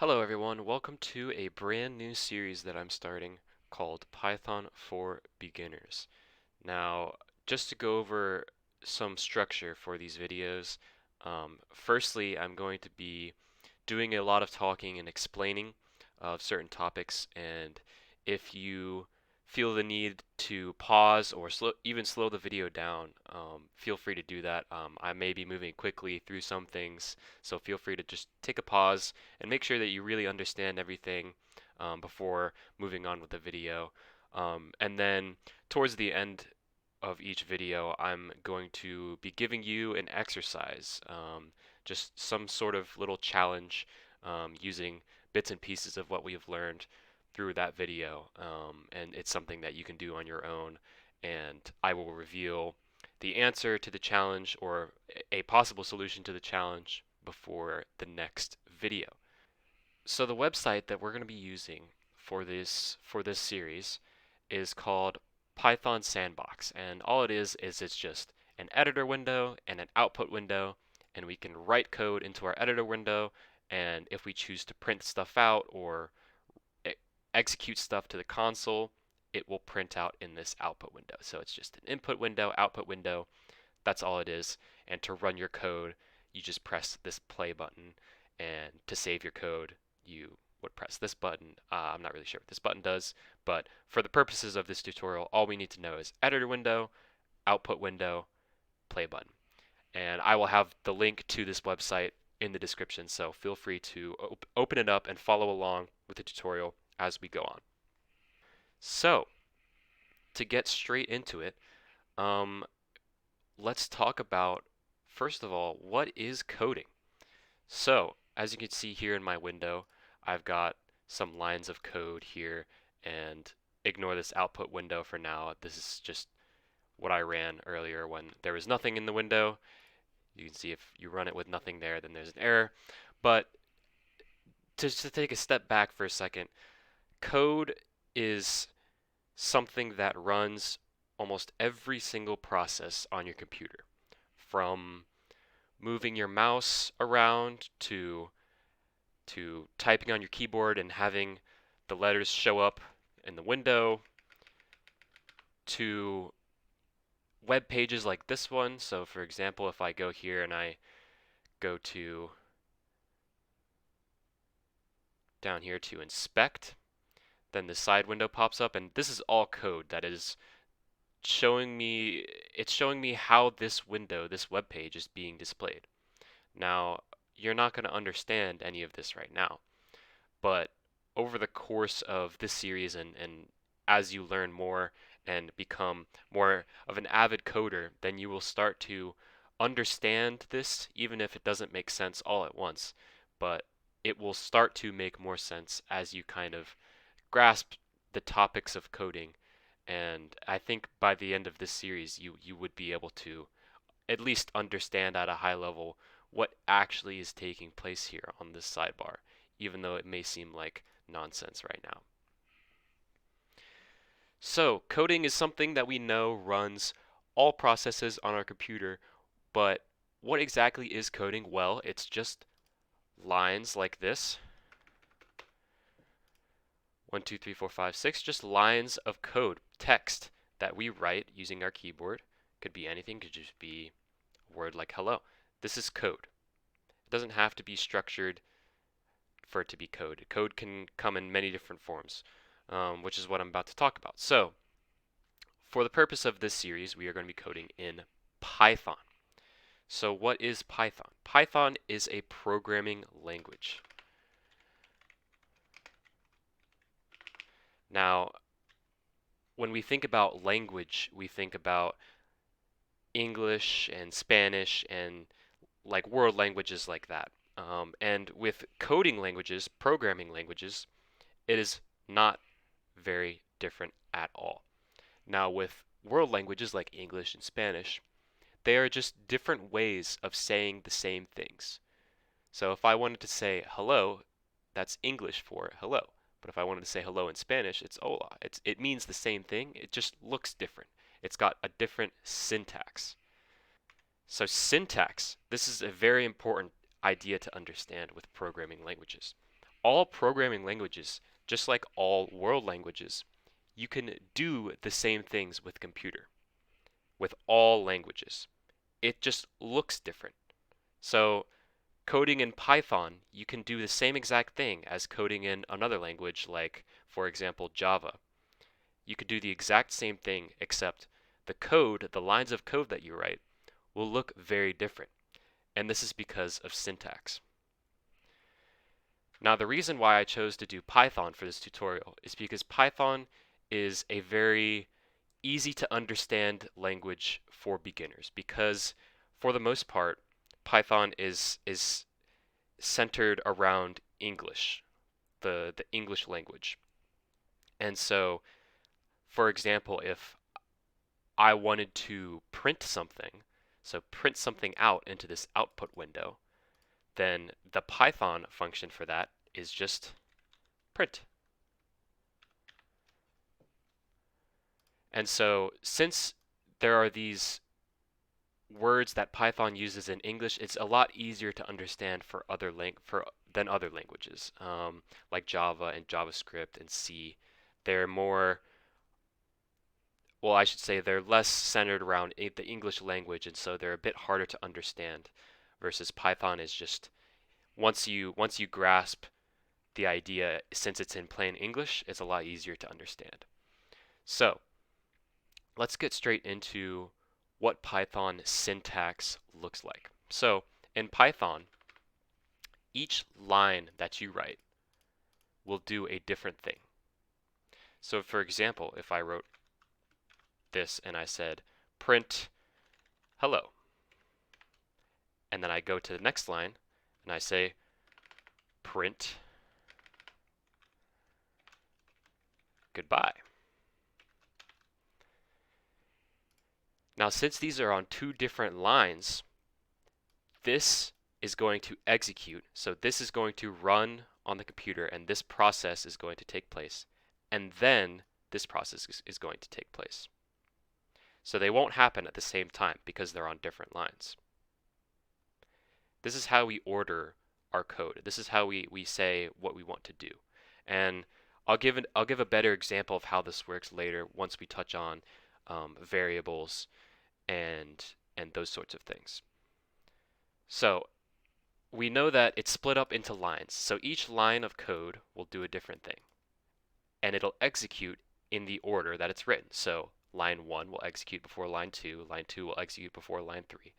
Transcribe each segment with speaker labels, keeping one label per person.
Speaker 1: Hello everyone, welcome to a brand new series that I'm starting called Python for Beginners. Now, just to go over some structure for these videos, firstly, I'm going to be doing a lot of talking and explaining of certain topics, and if you feel the need to pause or even slow the video down, feel free to do that. I may be moving quickly through some things, so feel free to just take a pause and make sure that you really understand everything before moving on with the video. And then towards the end of each video, I'm going to be giving you an exercise, just some sort of little challenge using bits and pieces of what we have learned through that video. And it's something that you can do on your own. And I will reveal the answer to the challenge or a possible solution to the challenge before the next video. So the website that we're going to be using for this series is called Python Sandbox, and all it is it's just an editor window and an output window, and we can write code into our editor window, and if we choose to print stuff out or e- execute stuff to the console, it will print out in this output window. So it's just an input window, output window. That's all it is. And to run your code, you just press this play button. And to save your code, you would press this button. I'm not really sure what this button does, but for the purposes of this tutorial, all we need to know is editor window, output window, play button. And I will have the link to this website in the description, so feel free to open it up and follow along with the tutorial as we go on. So, to get straight into it, um, let's talk about, first of all, what is coding? So, as you can see here in my window, I've got some lines of code here, and ignore this output window for now. This is just what I ran earlier when there was nothing in the window. You can see if you run it with nothing there, then there's an error. But to take a step back for a second, code is something that runs almost every single process on your computer, from moving your mouse around to typing on your keyboard and having the letters show up in the window, to web pages like this one. So for example, if I go here and I go to down here to inspect, then the side window pops up, and this is all code that is showing me how this window, this web page is being displayed. Now, you're not going to understand any of this right now, but over the course of this series and as you learn more and become more of an avid coder, then you will start to understand this, even if it doesn't make sense all at once. But it will start to make more sense as you kind of grasp the topics of coding. And I think by the end of this series, you would be able to at least understand at a high level what actually is taking place here on this sidebar, even though it may seem like nonsense right now. So, coding is something that we know runs all processes on our computer, but what exactly is coding? Well, it's just lines like this. 1, 2, 3, 4, 5, 6, just lines of code, text that we write using our keyboard. Could be anything, could just be a word like hello. This is code. It doesn't have to be structured for it to be code. Code can come in many different forms, which is what I'm about to talk about. So, for the purpose of this series, we are going to be coding in Python. So, what is Python? Python is a programming language. Now, when we think about language, we think about English and Spanish and like world languages like that. And with coding languages, programming languages, it is not very different at all. Now, with world languages like English and Spanish, they are just different ways of saying the same things. So if I wanted to say hello, that's English for hello. But if I wanted to say hello in Spanish, it's hola. It means the same thing, it just looks different. It's got a different syntax. So syntax, this is a very important idea to understand with programming languages. all programming languages, just like all world languages, you can do the same things with computer, with all languages. It just looks different. So coding in Python, you can do the same exact thing as coding in another language like, for example, Java. You could do the exact same thing, except the code, the lines of code that you write, will look very different. And this is because of syntax. Now, the reason why I chose to do Python for this tutorial is because Python is a very easy to understand language for beginners, because for the most part, Python is centered around English, the English language. And so, for example, if I wanted to print something, so print something out into this output window, then the Python function for that is just print. And so since there are these words that Python uses in English, it's a lot easier to understand for than other languages, like Java and JavaScript and C. They're more, well, I should say they're less centered around the English language, and so they're a bit harder to understand. Versus Python is just once you grasp the idea, since it's in plain English, it's a lot easier to understand. So let's get straight into what Python syntax looks like. So in Python, each line that you write will do a different thing. So for example, if I wrote this and I said print hello, and then I go to the next line and I say print goodbye. Now, since these are on two different lines, this is going to execute. So this is going to run on the computer, and this process is going to take place. And then this process is going to take place. So they won't happen at the same time because they're on different lines. This is how we order our code. This is how we say what we want to do. And I'll give a better example of how this works later once we touch on variables and those sorts of things. So we know that it's split up into lines. So each line of code will do a different thing. And it'll execute in the order that it's written. So line 1 will execute before line 2 will execute before line 3.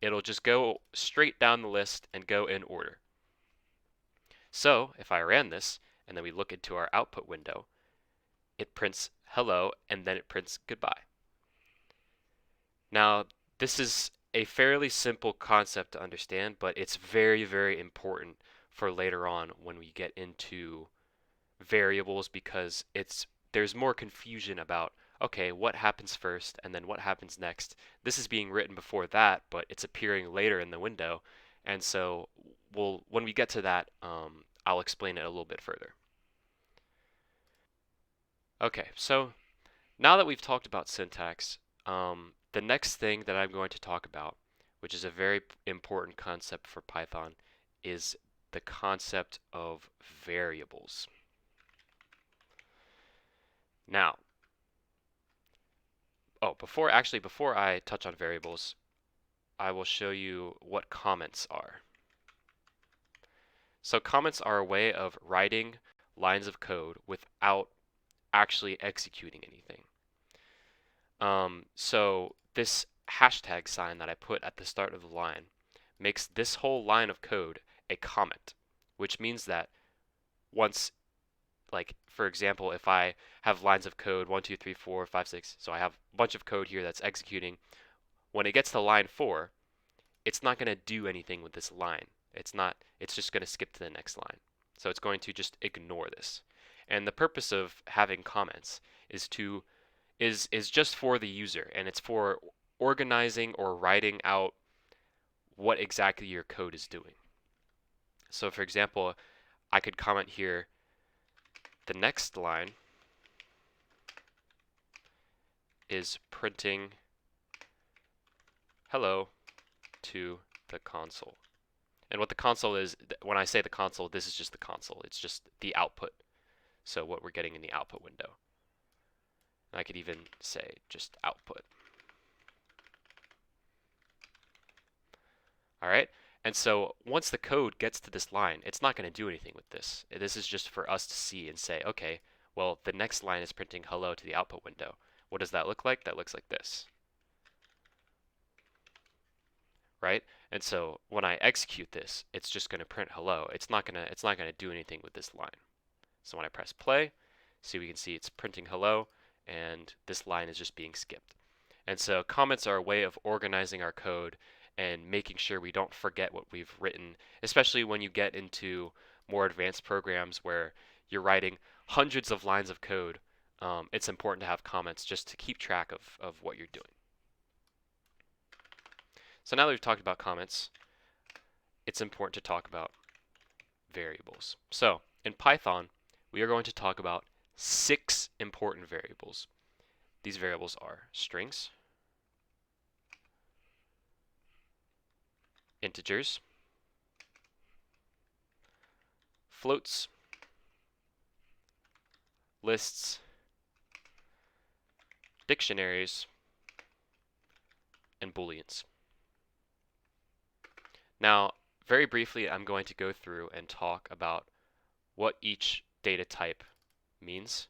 Speaker 1: It'll just go straight down the list and go in order. So if I ran this, and then we look into our output window, it prints hello, and then it prints goodbye. Now, this is a fairly simple concept to understand, but it's very, very important for later on when we get into variables, because there's more confusion about, okay, what happens first and then what happens next. This is being written before that, but it's appearing later in the window. And so when we get to that, I'll explain it a little bit further. Okay, so now that we've talked about syntax, the next thing that I'm going to talk about, which is a very important concept for Python, is the concept of variables. Now, before I touch on variables, I will show you what comments are. So comments are a way of writing lines of code without actually executing anything. So this hashtag sign that I put at the start of the line makes this whole line of code a comment, which means that once, like for example, if I have lines of code 1, 2, 3, 4, 5, 6, so I have a bunch of code here that's executing. When it gets to line 4, it's not going to do anything with this line. It's just going to skip to the next line. So it's going to just ignore this. And the purpose of having comments is just for the user, and it's for organizing or writing out what exactly your code is doing. So for example, I could comment here, the next line is printing hello to the console. And what the console is, when I say the console, this is just the console. It's just the output. So what we're getting in the output window. And I could even say just output. All right. And so once the code gets to this line, it's not going to do anything with this. This is just for us to see and say, okay, well, the next line is printing hello to the output window. What does that look like? That looks like this, right? And so when I execute this, it's just going to print hello. It's not going to do anything with this line. So when I press play, see, we can see it's printing hello, and this line is just being skipped. And so comments are a way of organizing our code and making sure we don't forget what we've written, especially when you get into more advanced programs where you're writing hundreds of lines of code. It's important to have comments just to keep track of what you're doing. So now that we've talked about comments, it's important to talk about variables. So in Python, we are going to talk about 6 important variables. These variables are strings, integers, floats, lists, dictionaries, and booleans. Now, very briefly, I'm going to go through and talk about what each data type means.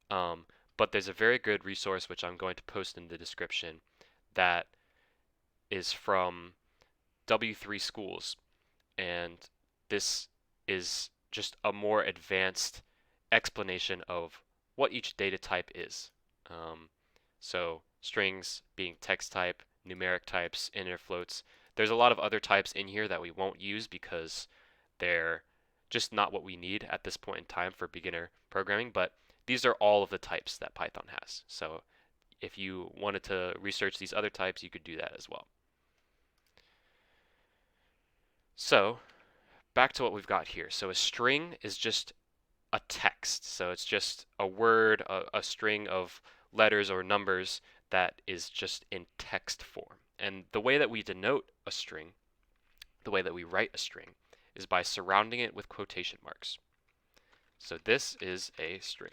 Speaker 1: But there's a very good resource which I'm going to post in the description that is from W3 Schools, and this is just a more advanced explanation of what each data type is. So strings being text type, numeric types, integer floats. There's a lot of other types in here that we won't use because they're just not what we need at this point in time for beginner programming, but these are all of the types that Python has. So if you wanted to research these other types, you could do that as well. So back to what we've got here. So a string is just a text. So it's just a word, a string of letters or numbers that is just in text form. And the way that we denote a string, the way that we write a string, is by surrounding it with quotation marks. So this is a string.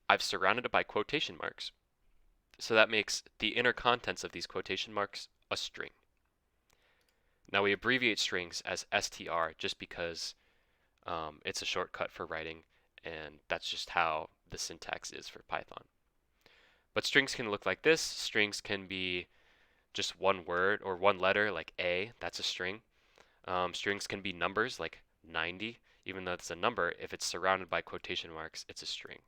Speaker 1: I've surrounded it by quotation marks. So that makes the inner contents of these quotation marks a string. Now we abbreviate strings as str just because it's a shortcut for writing, and that's just how the syntax is for Python. But strings can look like this. Strings can be just one word or one letter, like A, that's a string. Strings can be numbers, like 90. Even though it's a number, if it's surrounded by quotation marks, it's a string.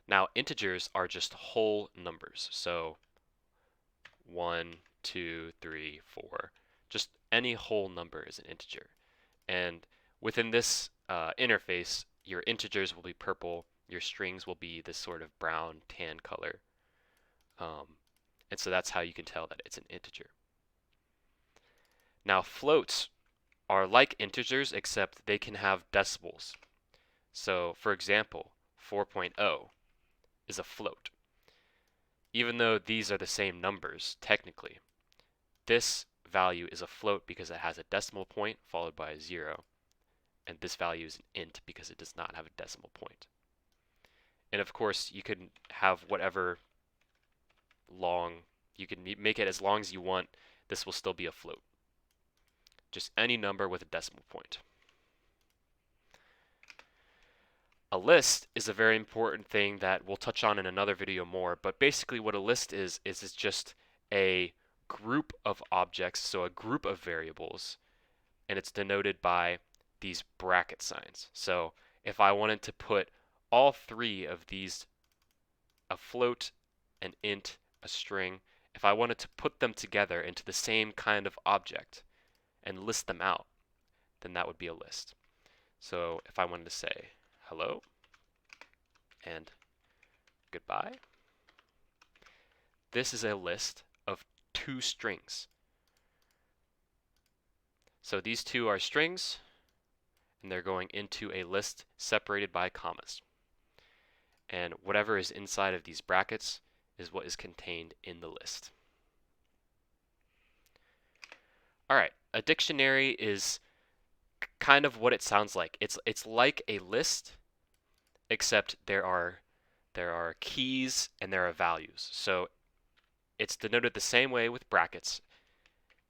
Speaker 1: Now, integers are just whole numbers. So 1, 2, 3, 4. Just any whole number is an integer. And within this interface, your integers will be purple, your strings will be this sort of brown tan color. And so that's how you can tell that it's an integer. Now floats are like integers except they can have decimals. So for example, 4.0 is a float. Even though these are the same numbers technically, this value is a float because it has a decimal point followed by a 0, and this value is an int because it does not have a decimal point. And of course, you can have whatever long, you can make it as long as you want, this will still be a float. Just any number with a decimal point. A list is a very important thing that we'll touch on in another video more, but basically what a list is just a group of objects, so a group of variables, and it's denoted by these bracket signs. So if I wanted to put all 3 of these, a float, an int, a string, if I wanted to put them together into the same kind of object and list them out, then that would be a list. So if I wanted to say hello and goodbye, this is a list of 2 strings. So these 2 are strings, and they're going into a list separated by commas. And whatever is inside of these brackets is what is contained in the list. All right, a dictionary is kind of what it sounds like. It's like a list, except there are keys and there are values. So it's denoted the same way with brackets,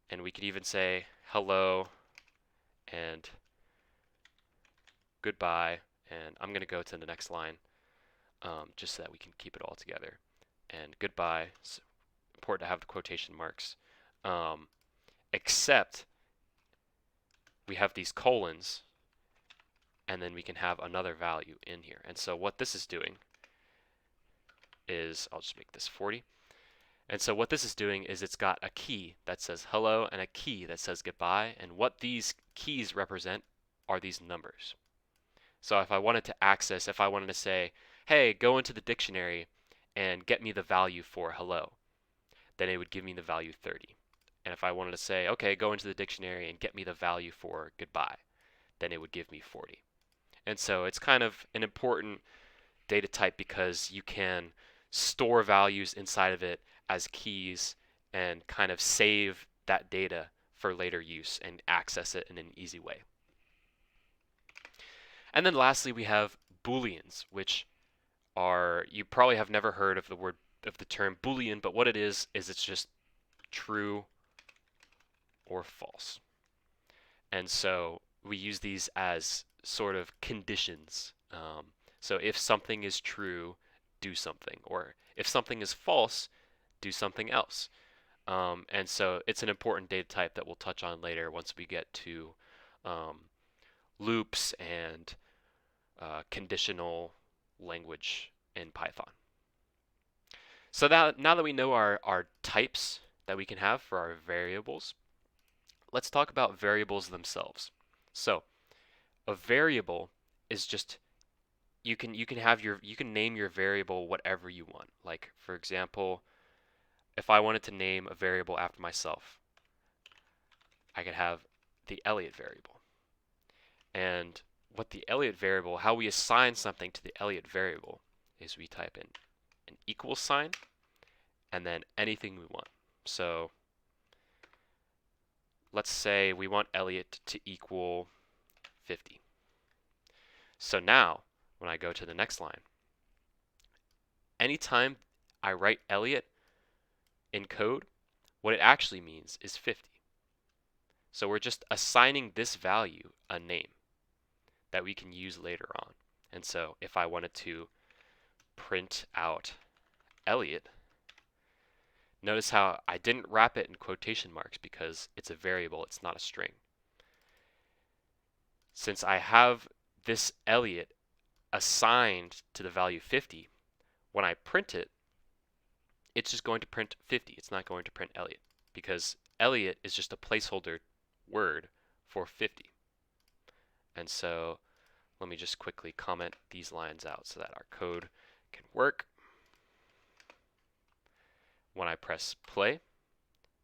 Speaker 1: and we could even say hello and goodbye, and I'm going to go to the next line just so that we can keep it all together. And goodbye, it's important to have the quotation marks, except we have these colons, and then we can have another value in here. And so what this is doing is, I'll just make this 40. And so what this is doing is it's got a key that says hello and a key that says goodbye, and what these keys represent are these numbers. So if I wanted to say, hey, go into the dictionary and get me the value for hello, then it would give me the value 30. And if I wanted to say, okay, go into the dictionary and get me the value for goodbye, then it would give me 40. And so it's kind of an important data type because you can store values inside of it as keys and kind of save that data for later use and access it in an easy way. And then lastly, we have Booleans, which are, you probably have never heard of the term Boolean, but what it is it's just true or false. And so we use these as sort of conditions. So if something is true, do something, or if something is false, do something else. And so it's an important data type that we'll touch on later once we get to loops and conditional language in Python. So now that we know our types that we can have for our variables, let's talk about variables themselves. So a variable is just, you can name your variable whatever you want. Like for example, if I wanted to name a variable after myself, I could have the Elliot variable. And what the Elliot variable, how we assign something to the Elliot variable is we type in an equal sign and then anything we want. So let's say we want Elliot to equal 50. So now when I go to the next line, anytime I write Elliot in code, what it actually means is 50. So we're just assigning this value a name that we can use later on. And so if I wanted to print out Elliot, notice how I didn't wrap it in quotation marks because it's a variable, it's not a string. Since I have this Elliot assigned to the value 50, when I print it, it's just going to print 50. It's not going to print Elliot because Elliot is just a placeholder word for 50. And so let me just quickly comment these lines out so that our code can work. When I press play, as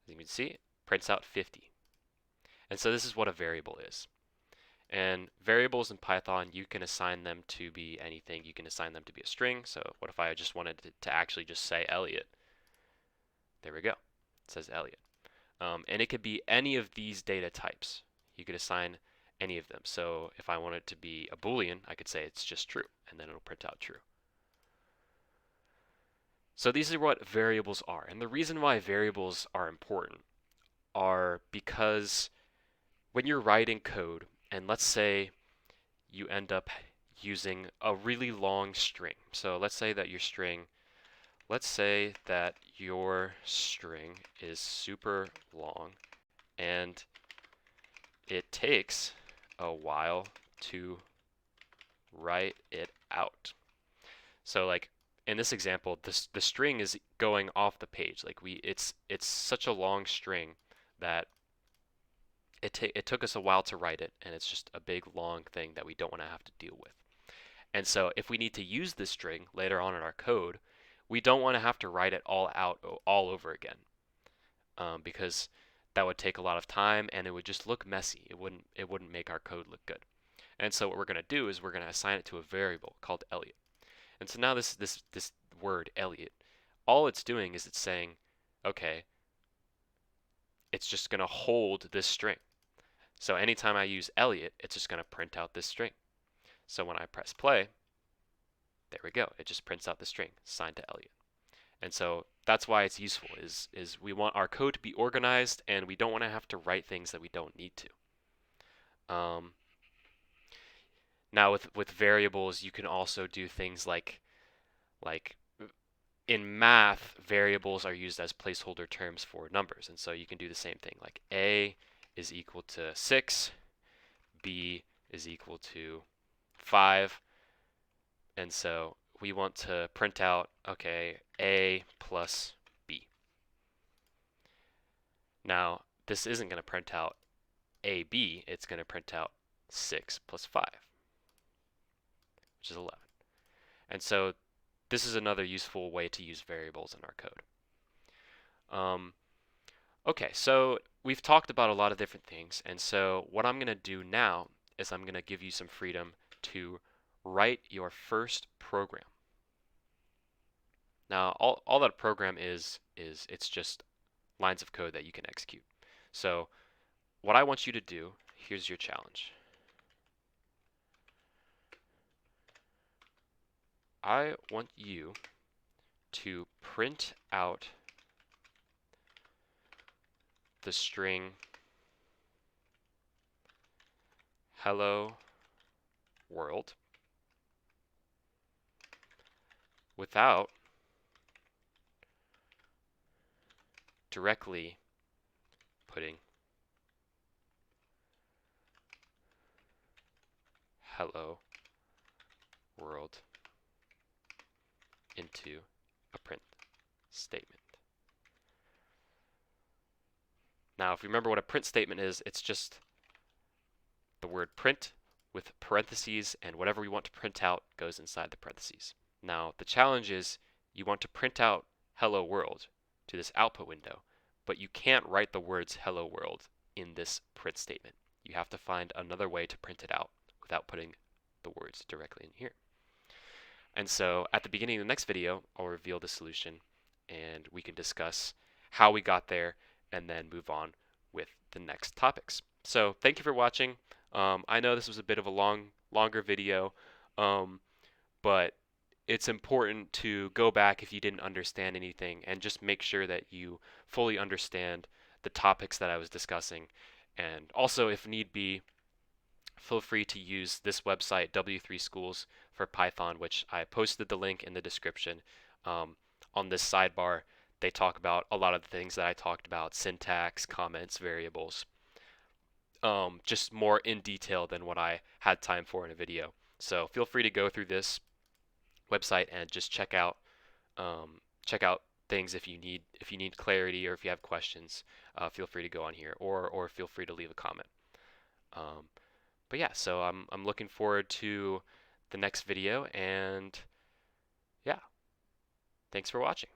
Speaker 1: you can see, it prints out 50. And so this is what a variable is. And variables in Python, you can assign them to be anything. You can assign them to be a string. So what if I just wanted to actually just say Elliot? There we go. It says Elliot. And it could be any of these data types. You could assign any of them. So if I want it to be a Boolean, I could say it's just true, and then it'll print out true. So these are what variables are. And the reason why variables are important are because when you're writing code, and let's say you end up using a really long string. So let's say that your string is super long and it takes a while to write it out. So like in this example, the string is going off the page. Like it's such a long string that it took us a while to write it, and it's just a big long thing that we don't want to have to deal with. And so if we need to use this string later on in our code, we don't want to have to write it all out all over again, because that would take a lot of time and it would just look messy. It wouldn't make our code look good. And so what we're going to do is we're going to assign it to a variable called Elliot. And so now this word Elliot, all it's doing is it's saying, okay, it's just going to hold this string. So anytime I use Elliot, it's just going to print out this string. So when I press play, there we go. It just prints out the string signed to Elliot. And so that's why it's useful is we want our code to be organized and we don't want to have to write things that we don't need to. Now with variables, you can also do things like in math, variables are used as placeholder terms for numbers. And so you can do the same thing, like A is equal to 6, B is equal to 5. And so we want to print out, okay, A plus B. Now, this isn't going to print out AB, it's going to print out 6 plus 5, which is 11. And so this is another useful way to use variables in our code. Okay, so we've talked about a lot of different things, and so what I'm going to do now is I'm going to give you some freedom to write your first program. Now, all that a program is it's just lines of code that you can execute. So what I want you to do, here's your challenge. I want you to print out the string hello world without directly putting hello world into a print statement. Now, if you remember what a print statement is, it's just the word print with parentheses, and whatever we want to print out goes inside the parentheses. Now, the challenge is you want to print out hello world to this output window, but you can't write the words hello world in this print statement. You have to find another way to print it out without putting the words directly in here. And so at the beginning of the next video, I'll reveal the solution and we can discuss how we got there and then move on with the next topics. So thank you for watching. I know this was a bit of a longer video, but it's important to go back if you didn't understand anything and just make sure that you fully understand the topics that I was discussing. And also, if need be, feel free to use this website, W3 Schools for Python, which I posted the link in the description. On this sidebar, they talk about a lot of the things that I talked about, syntax, comments, variables, just more in detail than what I had time for in a video. So feel free to go through this website and just check out things if you need clarity or if you have questions. Feel free to go on here or feel free to leave a comment. But yeah, so I'm looking forward to the next video, and yeah, thanks for watching.